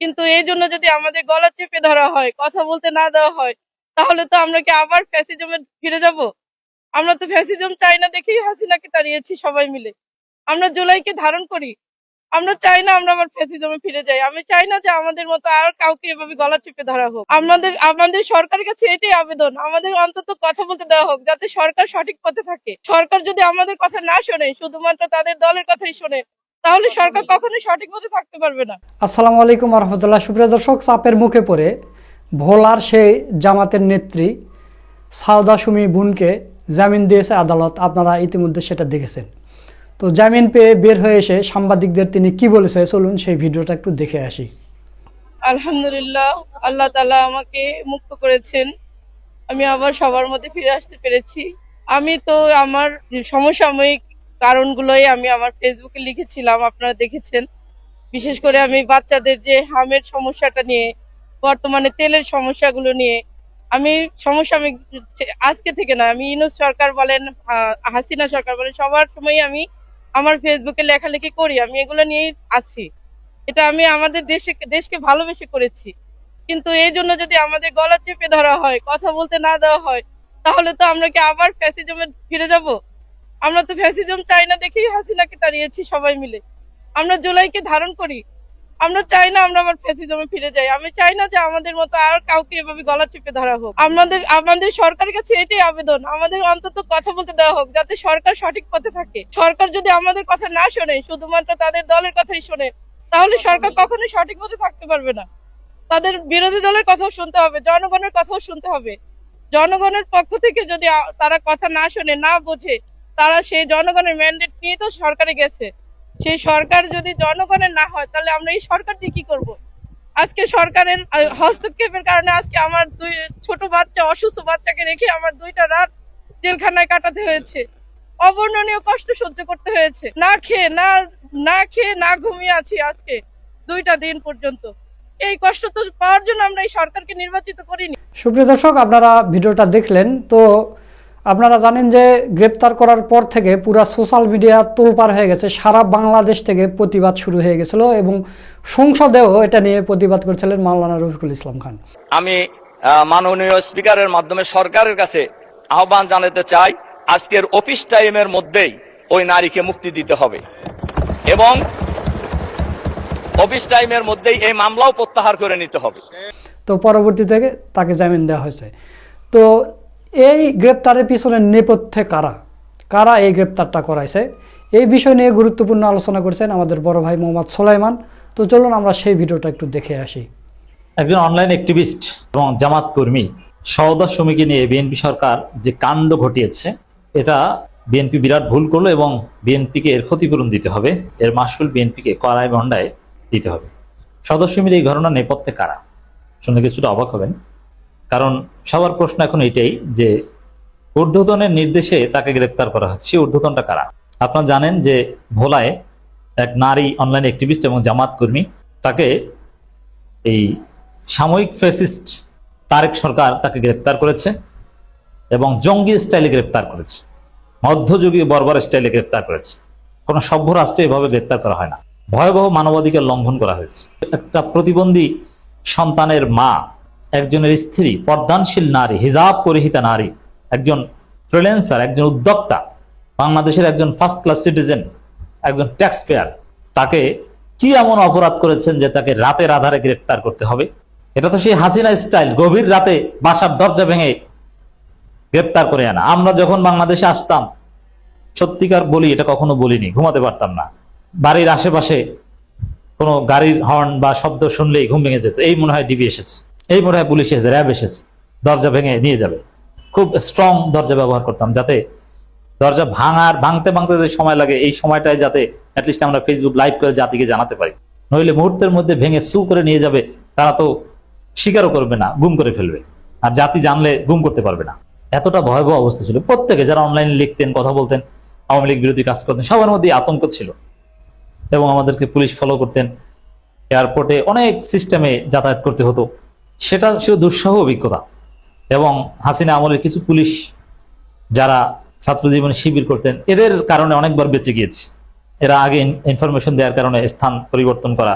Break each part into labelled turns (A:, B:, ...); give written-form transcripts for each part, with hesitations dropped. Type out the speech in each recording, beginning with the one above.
A: কিন্তু এই জন্য যদি আমাদের গলা চেপে ধরা হয়, কথা বলতে না দেওয়া হয়, তাহলে তো আমরা কি আবার ফ্যাসিজমে ফিরে যাব? আমরা তো ফ্যাসিজম চাই না দেখেই হাসিনাকে তাড়িয়েছি সবাই মিলে। আমরা জুলাইকে ধারণ করি। আমরা চাই না আমরা আবার ফ্যাসিজমে ফিরে যাই। আমি চাই না যে আমাদের মতো আর কাউকে এভাবে গলা চেপে ধরা হোক। আমাদের সরকারের কাছে এটাই আবেদন, আমাদের অন্তত কথা বলতে দেওয়া হোক, যাতে সরকার সঠিক পথে থাকে। সরকার যদি আমাদের কথা না শোনে, শুধুমাত্র তাদের দলের কথাই শোনে, তাহলে সরকার কখনোই সঠিক পথে থাকতে পারবে না।
B: আসসালামু আলাইকুম রহমতুল্লাহ। সুপ্রিয় দর্শক, চাপের মুখে পড়ে ভোলার সেই জামাতের নেত্রী সাউদা সুমি বুনকে জামিন দিয়েছে আদালত। আপনারা ইতিমধ্যে সেটা দেখেছেন। তো জামিন পেয়ে বের হয়ে এসে সাংবাদিকদের তিনি কি বলেছে, চলুন সেই ভিডিওটা একটু দেখে আসি।
A: আলহামদুলিল্লাহ, আল্লাহ তাআলা আমাকে মুক্ত করেছেন। আমি আবার সবার মধ্যে ফিরে আসতে পেরেছি। আমি তো আমার সমসাময়িক কারণগুলোই আমি আমার ফেসবুকে লিখেছিলাম, আপনারা দেখেছেন। বিশেষ করে আমি বাচ্চাদের যে হামের সমস্যাটা নিয়ে, বর্তমানে তেলের সমস্যাগুলো নিয়ে আমি সমসাময়িক, আজকে থেকে না, আমি ইউনূস সরকার বলেন, হাসিনা সরকার বলেন, সবার সময় আমি আমার ফেসবুকে লেখালেখি করি। আমি এগুলো নিয়েই আছি। এটা আমি আমাদের দেশকে ভালোবেসে করেছি। কিন্তু এই জন্য যদি আমাদের গলা চেপে ধরা হয়, কথা বলতে না দেওয়া হয়, তাহলে তো আমরা কি আবার ফ্যাসিজমে ফিরে যাব? আমরা তো ফ্যাসিজম চাই না দেখেই হাসিনাকে তাড়িয়েছি সবাই মিলে। আমরা জুলাইকে ধারণ করি। আমরা চাই না আমরা আবার ফ্যাসিজমে ফিরে যাই। আমি চাই না যে আমাদের মতো আর কাউকে এভাবে গলা চেপে ধরা হোক। আমাদের সরকারের কাছে এটাই আবেদন, আমাদের অন্তত কথা বলতে দেওয়া হোক, যাতে সরকার সঠিক পথে থাকে। সরকার যদি আমাদের কথা না শোনে, শুধুমাত্র তাদের দলের কথাই শোনে, তাহলে সরকার কখনোই সঠিক পথে থাকতে পারবে না। তাদের বিরোধী দলের কথাও শুনতে হবে, জনগণের কথাও শুনতে হবে। জনগণের পক্ষ থেকে যদি তারা কথা না শোনে, না বোঝে, তারা সেই জনগণের ম্যান্ডেট নিয়ে তো সরকারে গেছে। সেই সরকার যদি জনগণের না হয়, তাহলে আমরা এই সরকার দিয়ে কি করব? আজকে সরকারের হস্তক্ষেপের কারণে আজকে আমার দুই ছোট বাচ্চা, অসুস্থ বাচ্চাকে রেখে আমার 2টা রাত জেলখানায় কাটাতে হয়েছে। অবর্ণনীয় কষ্ট সহ্য করতে হয়েছে। না খেয়ে না ঘুমিয়ে আছি আজকে 2টা দিন পর্যন্ত। এই কষ্ট তো পাওয়ার জন্য আমরা এই সরকারকে নির্বাচিত করিনি।
B: সুপ্রিয় দর্শক, আপনারা ভিডিওটা দেখলেন। তো আপনারা জানেন যে গ্রেপ্তার করার পর থেকে পুরা সোশ্যাল মিডিয়া তোলপাড় হয়ে গেছে। সারা বাংলাদেশ থেকে প্রতিবাদ শুরু হয়ে গেছিল এবং সংসদেও এটা নিয়ে প্রতিবাদ করছিলেন মাওলানা রফিকুল ইসলাম খান।
C: আমি মাননীয় স্পিকারের মাধ্যমে সরকারের কাছে আহ্বান জানাতে চাই, আজকের অফিস টাইমের মধ্যেই ওই নারীকে মুক্তি দিতে হবে এবং অফিস টাইমের মধ্যেই এই মামলাও প্রত্যাহার করে নিতে হবে।
B: তো পরবর্তী থেকে তাকে জামিন দেওয়া হয়েছে। তো এই গ্রেপ্তারের পিছনে নেপথ্যে কারা এই গ্রেপ্তারটা করাইছে, এই বিষয় নিয়ে গুরুত্বপূর্ণ আলোচনা করছেন আমাদের বড় ভাই মোহাম্মদ সোলাইমান। তো চলুন আমরা সেই ভিডিওটা একটু দেখে আসি।
D: একজন অনলাইন অ্যাক্টিভিস্ট এবং জামাত কর্মী সাউদা সুমিকে নিয়ে বিএনপি সরকার যে কাণ্ড ঘটিয়েছে, এটা বিএনপি বিরাট ভুল করলো এবং বিএনপিকে এর ক্ষতিপূরণ দিতে হবে, এর মাসুল বিএনপিকে কড়ায় গণ্ডায় দিতে হবে। সাউদা সুমির এই ঘটনার নেপথ্যে কারা, শুনে কিছুটা অবাক হবেন। কারণ সবার প্রশ্ন এখন এটাই যে ঊর্ধ্বতনের নির্দেশে তাকে গ্রেপ্তার করা হচ্ছে, সেই ঊর্ধ্বতনটা কারা? আপনারা জানেন যে ভোলায় এক নারী অনলাইন অ্যাক্টিভিস্ট এবং জামাত কর্মী, তাকে এই সাময়িক ফ্যাসিস্ট তারেক সরকার তাকে গ্রেপ্তার করেছে এবং জঙ্গি স্টাইলে গ্রেপ্তার করেছে, মধ্যযুগীয় বর্বর স্টাইলে গ্রেপ্তার করেছে। কোনো সভ্য রাষ্ট্রে এভাবে গ্রেপ্তার করা হয় না। ভয়াবহ মানবাধিকার লঙ্ঘন করা হয়েছে। একটা প্রতিবন্ধী সন্তানের মা, একজনের স্ত্রী, পর্দানশীল নারী, হিজাব পরিহিতা নারী, একজন ফ্রিল্যান্সার, একজন উদ্যোক্তা, বাংলাদেশের একজন ফার্স্ট ক্লাস সিটিজেন, একজন ট্যাক্স পেয়ার, তাকে কি এমন অপরাধ করেছেন যে তাকে রাতের আধারে গ্রেপ্তার করতে হবে? এটা তো সেই হাসিনা স্টাইল, গভীর রাতে বাসার দরজা ভেঙে গ্রেপ্তার করে আনা। আমরা যখন বাংলাদেশে আসতাম, সত্যিকার বলি, এটা কখনো বলিনি, ঘুমাতে পারতাম না। বাড়ির আশেপাশে কোনো গাড়ির হর্ন বা শব্দ শুনলেই ঘুম ভেঙে যেত। এই মনে হয় ডিবি এসেছে, এই মনে হয় পুলিশ এসেছে, র্যাব এসেছে, দরজা ভেঙে নিয়ে যাবে। খুব স্ট্রং দরজা ব্যবহার করতাম, যাতে দরজা ভাঙতে যে সময় লাগে, এই সময়টায় যাতে অ্যাটলিস্ট আমরা ফেসবুক লাইভ করে জাতিকে জানাতে পারি। নইলে মুহূর্তের মধ্যে ভেঙে সু করে নিয়ে যাবে, তারা তো স্বীকারও করবে না, গুম করে ফেলবে। আর জাতি জানলে গুম করতে পারবে না। এতটা ভয়াবহ অবস্থা ছিল। প্রত্যেকে যারা অনলাইনে লিখতেন, কথা বলতেন, আওয়ামী লীগ বিরোধী কাজ করতেন, সবার মধ্যে আতঙ্ক ছিল এবং আমাদেরকে পুলিশ ফলো করতেন। এয়ারপোর্টে অনেক সিস্টেমে যাতায়াত করতে হতো। সেটা ছিল দুঃসহ অভিজ্ঞতা। এবং হাসিনা আমলের কিছু পুলিশ যারা ছাত্র জীবনে শিবির করতেন, এদের কারণে অনেকবার বেঁচে গিয়েছে। এরা আগে ইনফরমেশন দেওয়ার কারণে স্থান পরিবর্তন করা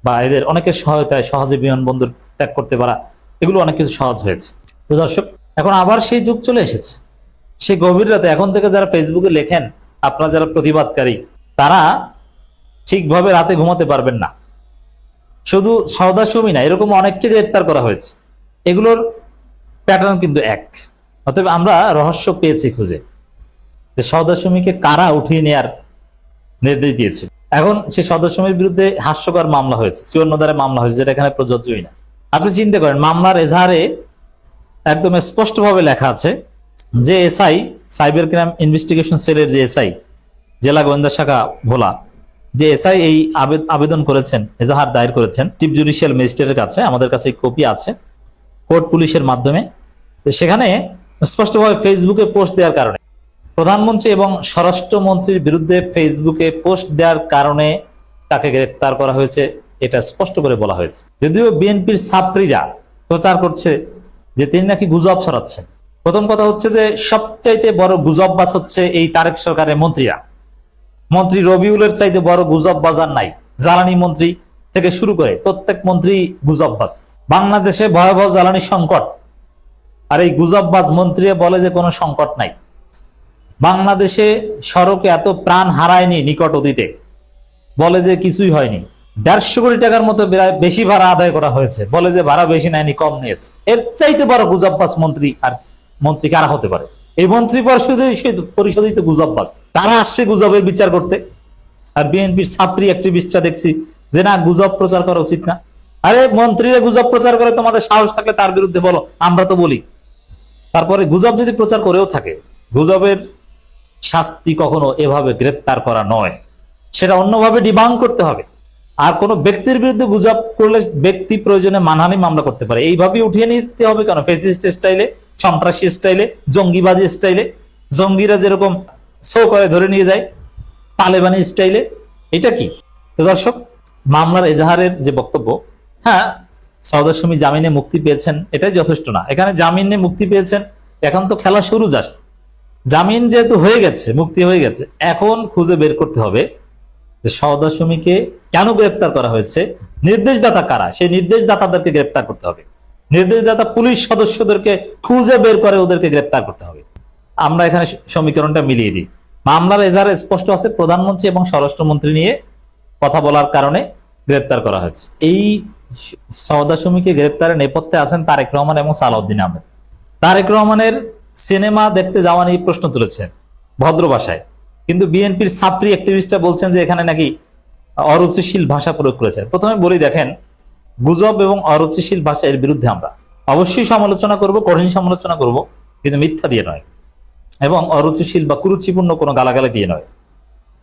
D: বা এদের অনেকের সহায়তায় সহজে বিমানবন্দর ত্যাগ করতে পারা, এগুলো অনেক কিছু সহজ হয়েছে। তো দর্শক, এখন আবার সেই যুগ চলে এসেছে। সেই গভীর রাতে এখন থেকে যারা ফেসবুকে লেখেন, আপনারা যারা প্রতিবাদকারী, তারা ঠিকভাবে রাতে ঘুমাতে পারবেন না। শুধু সওদা সুমি না, এরকম অনেককে গ্রেপ্তার করা হয়েছে। এগুলোর প্যাটার্ন কিন্তু এক। অতএব আমরা রহস্য পেয়েছি খুঁজে, যে সওদা সুমিকে কারা উঠিয়ে নেয়ার নির্দেশ দিয়েছে। এখন সেই সওদা সুমির বিরুদ্ধে হাস্যকর মামলা হয়েছে, 54 ধারায় মামলা হয়েছে, যেটা এখানে প্রযোজ্যই না। আপনি চিন্তা করেন, মামলার এজাহারে একদম স্পষ্টভাবে লেখা আছে যে এসআই, সাইবার ক্রাইম ইনভেস্টিগেশন সেলের যে এসআই, জেলা গোয়েন্দা শাখা ভোলা, যে এসআই এই আবেদন করেছেন, এজাহার দায়ের করেছেন চিফ জুডিশিয়াল ম্যাজিস্ট্রেটের কাছে। আমাদের কাছে এই কপি আছে, কোর্ট পুলিশের মাধ্যমে। তো সেখানে স্পষ্টভাবে ফেসবুকে পোস্ট দেওয়ার কারণে, প্রধানমন্ত্রী এবং স্বরাষ্ট্রমন্ত্রীর বিরুদ্ধে ফেসবুকে পোস্ট দেওয়ার কারণে তাকে গ্রেপ্তার করা হয়েছে, এটা স্পষ্ট করে বলা হয়েছে। যদিও বিএনপির ছাত্রীরা প্রচার করছে যে তিনি নাকি গুজব ছড়াচ্ছেন। প্রথম কথা হচ্ছে যে সবচাইতে বড় গুজববাজ হচ্ছে এই তারেক সরকারের মন্ত্রীরা। মন্ত্রী রবিউলের চাইতে বড় গুজব বাজার নাই। জ্বালানি মন্ত্রী থেকে শুরু করে প্রত্যেক মন্ত্রী গুজববাজ। বাংলাদেশে ভয়াবহ জ্বালানি সংকট, আর এই গুজববাজ মন্ত্রীরা বলে যে কোনো সংকট নাই। বাংলাদেশে সড়কে এত প্রাণ হারায়নি নিকট অতীতে, বলে যে কিছুই হয়নি। 150 কোটি টাকার মতো বেশি ভাড়া আদায় করা হয়েছে, বলে যে ভাড়া বেশি নেয়নি, কম নিয়েছে। এর চাইতে বড় গুজববাজ মন্ত্রী আর মন্ত্রী কারা হতে পারে? এই মন্ত্রী পরিষদই তো গুজববাজ। তারা আসছে গুজবের বিচার করতে, আর বিএনপির ছাত্রী অ্যাক্টিভিস্টরা দেখছি যে না, গুজব প্রচার করা উচিত না। আরে মন্ত্রীরা গুজব প্রচার করে, তোমাদের সাহস থাকলে তার বিরুদ্ধে বলো, আমরা তো বলি। তারপরে গুজব যদি প্রচার করেও থাকে, গুজবের শাস্তি কখনো এভাবে গ্রেপ্তার করা নয়, সেটা অন্যভাবে ডিবাং করতে হবে। আর কোন ব্যক্তির বিরুদ্ধে গুজব করলে ব্যক্তি প্রয়োজনে মানহানি মামলা করতে পারে। এইভাবে উঠিয়ে নিতে হবে কেন? ফ্যাসিস্ট স্টাইলে, সন্ত্রাসী স্টাইলে, জঙ্গিবাদী স্টাইলে, জঙ্গিরা যেরকম শো করে ধরে নিয়ে যায়, তালেবানি স্টাইলে, এটা কি? তো দর্শক, মামলার এজাহারের যে বক্তব্য, হ্যাঁ সওদা সুমি জামিনে মুক্তি পেয়েছেন, এটাই যথেষ্ট না। এখানে জামিনে মুক্তি পেয়েছেন, এখন তো খেলা শুরু। জাস্ট জামিন যেহেতু হয়ে গেছে, মুক্তি হয়ে গেছে, এখন খুঁজে বের করতে হবে যে সওদা সুমিকে কেন গ্রেপ্তার করা হয়েছে, নির্দেশদাতা কারা, সেই নির্দেশদাতাদেরকে গ্রেপ্তার করতে হবে। নির্দেশদাতা পুলিশ সদস্যদেরকে খুঁজে বের করে ওদেরকে গ্রেপ্তার করতে হবে। আমরা এখানে সমীকরণটা মিলিয়ে দিই। মামলার এজাহারে স্পষ্ট আছে প্রধানমন্ত্রী এবং স্বরাষ্ট্রমন্ত্রী নিয়ে কথা বলার কারণে গ্রেপ্তার করা হয়েছে। এই সওদা সুমিকে গ্রেপ্তারের নেপথ্যে আছেন তারেক রহমান এবং সালাউদ্দিন আহমেদ। তারেক রহমানের সিনেমা দেখতে যাওয়া নিয়ে প্রশ্ন তুলেছেন ভদ্র ভাষায়, কিন্তু বিএনপির ছাত্রী অ্যাক্টিভিস্টরা বলছেন যে এখানে নাকি অরুচিশীল ভাষা প্রয়োগ করেছেন। প্রথমে বলি, দেখেন, গুজব এবং অরুচিশীল ভাষা এর বিরুদ্ধে আমরা অবশ্যই সমালোচনা করব, কঠিন সমালোচনা করব, কিন্তু মিথ্যা দিয়ে নয়, এবং অরুচিশীল বা কুরুচিপূর্ণ কোনো গালাগালি দিয়ে নয়।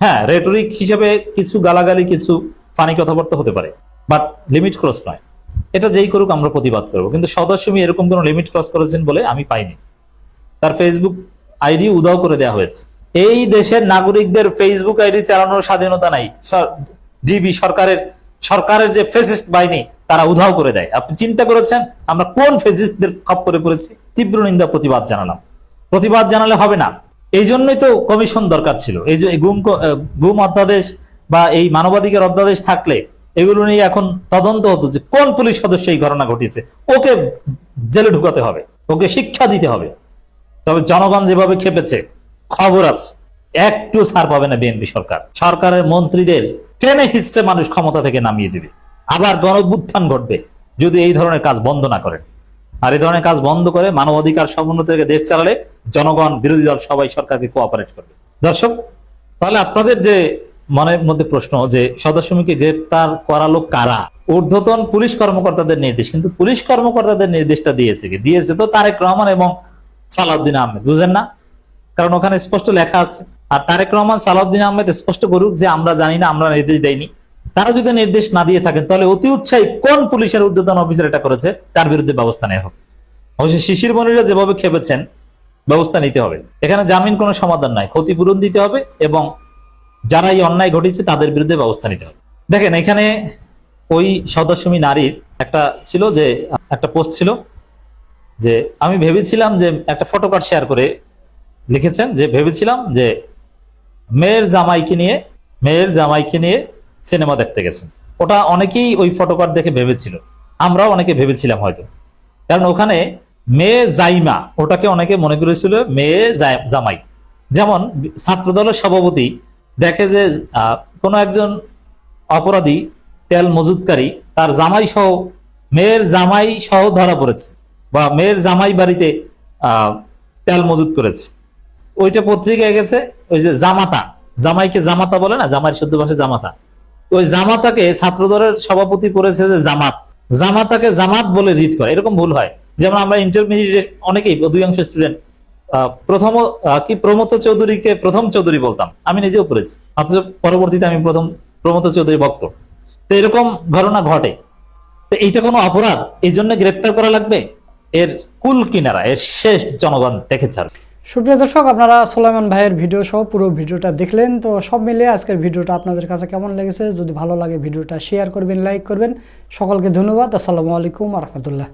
D: হ্যাঁ, রেটরিক হিসেবে কিছু গালাগালি, কিছু ফানি কথাবার্তা হতে পারে, বাট লিমিট ক্রস নয়। এটা যেই করুক আমরা প্রতিবাদ করবো, কিন্তু সওদা সুমি এরকম কোনো লিমিট ক্রস করেছেন বলে আমি পাইনি। তার ফেসবুক আইডি উধাও করে দেওয়া হয়েছে। এই দেশের নাগরিকদের ফেসবুক আইডি চালানোর স্বাধীনতা নাই। ডিবি সরকারের যে ফেসিস্ট বাহিনী, তারা উধাও করে দেয়। আপনি চিন্তা করেছেন আমরা কোন ফেসিস্টদের খপ্পরে পড়েছি? তীব্র নিন্দা, প্রতিবাদ জানালাম। প্রতিবাদ জানালে হবে না, এই জন্যই তো কমিশন দরকার ছিল। এই যে গুম অধ্যাদেশ বা এই মানবাধিকার অধ্যাদেশ থাকলে এগুলো নিয়ে এখন তদন্ত হতো যে কোন পুলিশ সদস্য এই ঘটনা ঘটিয়েছে, ওকে জেলে ঢুকাতে হবে, ওকে শিক্ষা দিতে হবে। তবে জনগণ যেভাবে খেপেছে, খবর আছে, একটু ছাড় পাবে না বিএনপি সরকার। সরকারের মন্ত্রীদের টেনে হিস্টে মানুষ ক্ষমতা থেকে নামিয়ে দিবে, আবার গণঅভ্যুত্থান ঘটবে যদি এই ধরনের কাজ বন্ধ না করেন। আর এই ধরনের কাজ বন্ধ করে মানবাধিকার সমুন্নত থেকে দেশ চালালে জনগণ, বিরোধী দল সবাই সরকারকে কোঅপারেট করবে। দর্শক, তাহলে আপনাদের যে মনের মধ্যে প্রশ্ন যে সওদা সুমিকে গ্রেপ্তার করালো কারা, ঊর্ধ্বতন পুলিশ কর্মকর্তাদের নির্দেশ। কিন্তু পুলিশ কর্মকর্তাদের নির্দেশটা দিয়েছে তো তারেক রহমান এবং সালাউদ্দিন আহমেদ। বুঝেন না? কারণ ওখানে স্পষ্ট লেখা আছে। আর তারেক রহমান, সালাউদ্দিন আহমেদ স্পষ্ট করুক যে আমরা জানি না, আমরা নির্দেশ দেয়নি। তারা যদি নির্দেশ না দিয়ে থাকেন, তাহলে অতি উৎসাহী কোন পুলিশের ঊর্ধ্বতন অফিসার এটা করেছে, তার বিরুদ্ধে ব্যবস্থা নেওয়া হবে। অবশ্যই শিশির মনিরা যেভাবে খেপেছেন, ব্যবস্থা নিতে হবে। এখানে জামিন কোনো সমাধান নাই, ক্ষতিপূরণ দিতে হবে এবং যারা এই অন্যায় ঘটিয়েছে তাদের বিরুদ্ধে ব্যবস্থা নিতে হবে। দেখেন, এখানে ওই সওদা সুমি নারীর একটা পোস্ট ছিল যে আমি ভেবেছিলাম যে, একটা ফটোকার্ড শেয়ার করে লিখেছেন যে ভেবেছিলাম যে মেয়ের জামাইকে নিয়ে সিনেমা দেখতে গেছেন। ওটা অনেকেই ওই ফটোকার্ড দেখে ভেবেছিল, আমরাও অনেকে ভেবেছিলাম হয়তো, কারণ ওখানে মেয়ে জাইমা ওটাকে অনেকে মনে করেছিল মেয়ে জামাই। যেমন ছাত্রদলের সভাপতি দেখে যে কোনো একজন অপরাধী তেল মজুদকারী তার জামাই সহ, মেয়ের জামাই সহ ধরা পড়েছে, বা মেয়ের জামাই বাড়িতে তেল মজুদ করেছে। ওইটা পত্রিকায় গেছে, ওই যে জামাতা, জামাইকে জামাতা বলে না, জামাইয়ের শুদ্ধ ভাষায় জামাতা, ওই জামাতাকে ছাত্রদলের সভাপতি করেছে যে জামাত, জামাতাকে জামাত বলে রিড করে, এরকম ভুল হয়। যেমন আমরা ইন্টারমিডিয়েট অনেকেই, অধিকাংশ স্টুডেন্ট প্রথম প্রমথ চৌধুরীকে প্রথম চৌধুরী বলতাম, আমি নিজেও পড়েছি, অথচ পরবর্তীতে আমি প্রথম প্রমথ চৌধুরী ভক্ত। তো এরকম ঘটনা ঘটে। তো এইটা কোনো অপরাধ, এই জন্য গ্রেপ্তার করা লাগবে? এর কুল কিনারা, এর শেষ জনগণ দেখেছে।
B: সুপ্রিয় দর্শক, আপনারা সোলাইমান ভাইয়ের ভিডিও সহ পুরো ভিডিওটা দেখলেন। তো সব মিলিয়ে আজকের ভিডিওটা আপনাদের কাছে কেমন লেগেছে? যদি ভালো লাগে ভিডিওটা শেয়ার করবেন, লাইক করবেন। সকলকে ধন্যবাদ। আসসালামু আলাইকুম ওয়া রাহমাতুল্লাহ।